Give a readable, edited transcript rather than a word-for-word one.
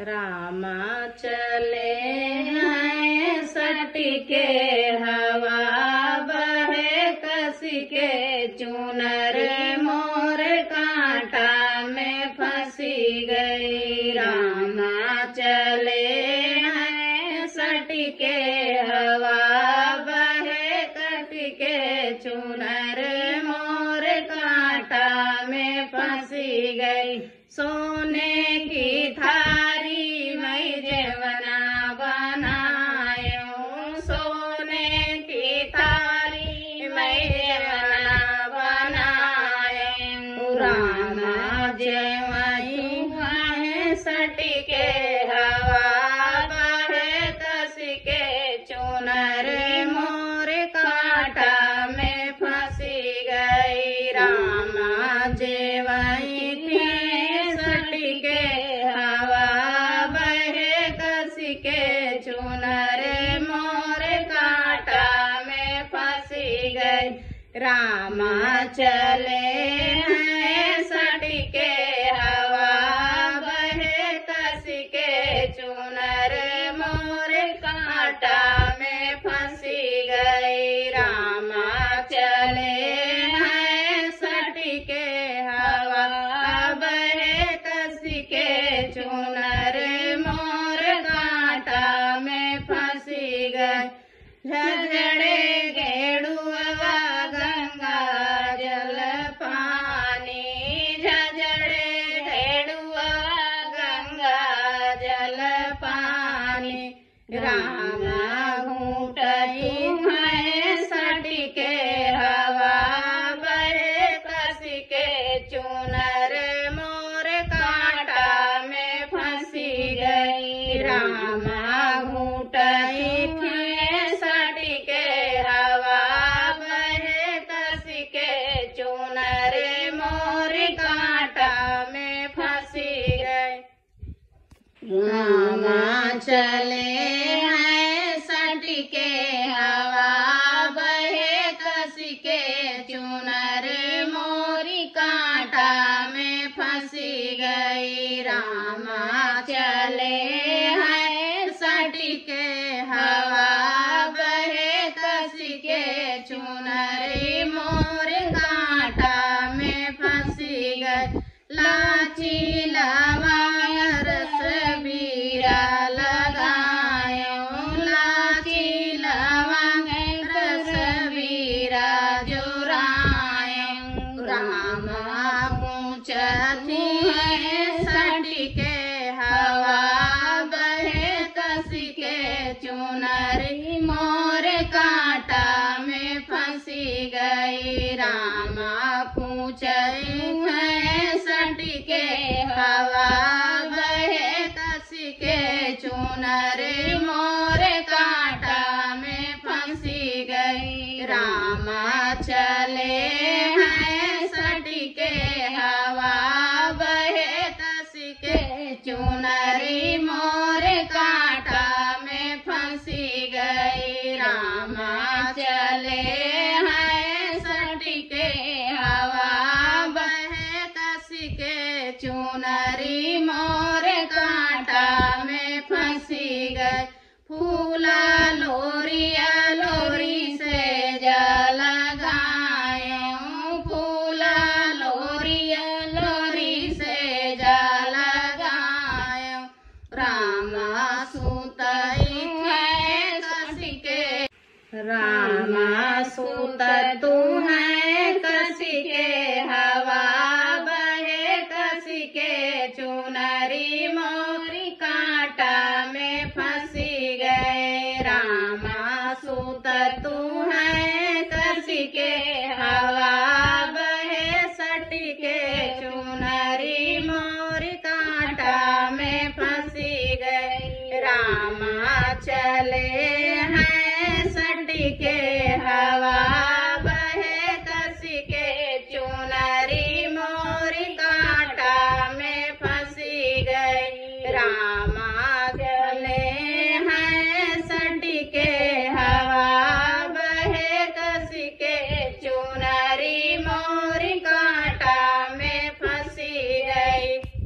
रामा चले हैं सटके हवा बहे कस के चुनर मोर कांटा में फंसी गई। रामा चले हैं सटके हवा बहे कस के चुनर मोर कांटा में फंसी गई। सोने की थारी मैं जेवना बनायो, सोने की थारी मैं जेवना बनायो। रामा जेवई है सटके हवा बहे कस के चुनर मोर कांटा में फंसी गई। रामा जेवई सटके हवा बहे कस के चुनर मोर कांटा में फंसी गई। रामा चले हैं सटके हवा बहे कस के चुनर मोर कांटा में फंसी गई। रामा चले हैं सटके हवा बहे कस के चुनर मोर कांटा में फंसी गए। झगड़े गेड़ुआ गंगा जल पानी, झगड़े गेड़ुआ गंगा जल पानी। रामा घूटई है सटके हवा बहे कस के चुनर मोर कांटा में फंसी गई। रामा घूटई है सटके हवा बहे कस के चुनर मोर कांटा में फंसी गई। रामा चले हैं सटके हवा बहे कस के चुनर मोरी कांटा में फंसी गई। रामा चले हैं सटके हवा बहे कस के चुनर मोर कांटा में फंसी गई। लाची लवांग रस बीरा लगायो, लाची लवांग रस बीरा जोरायो। रामा पूछती है सटके हवा बहे कस के चुनर मोर कांटा में फंसी गई। रामा पूछती है सटके हवा बहे कस के चुनर मोर कांटा में फंसी गई। रामा चले हैं सटके हवा बहे कस के चुनर मोर कांटा में फंसी गई। रामा चले हैं सटके हवा बहे कस के चुनर मोर कांटा में फंसी गई। फूला लोरिया लोरी से जल गायो, फूला लोरिया लोरी से जल गायो। रामा सुतई है कस के, रामा सुत तू है कस के हवा बहे कस के चुनरी मोरी कांटा में फंसी गए। रामा सुत तू है कस के हवा बहे सटके चुनरी मोरी कांटा में फंसी गई। राम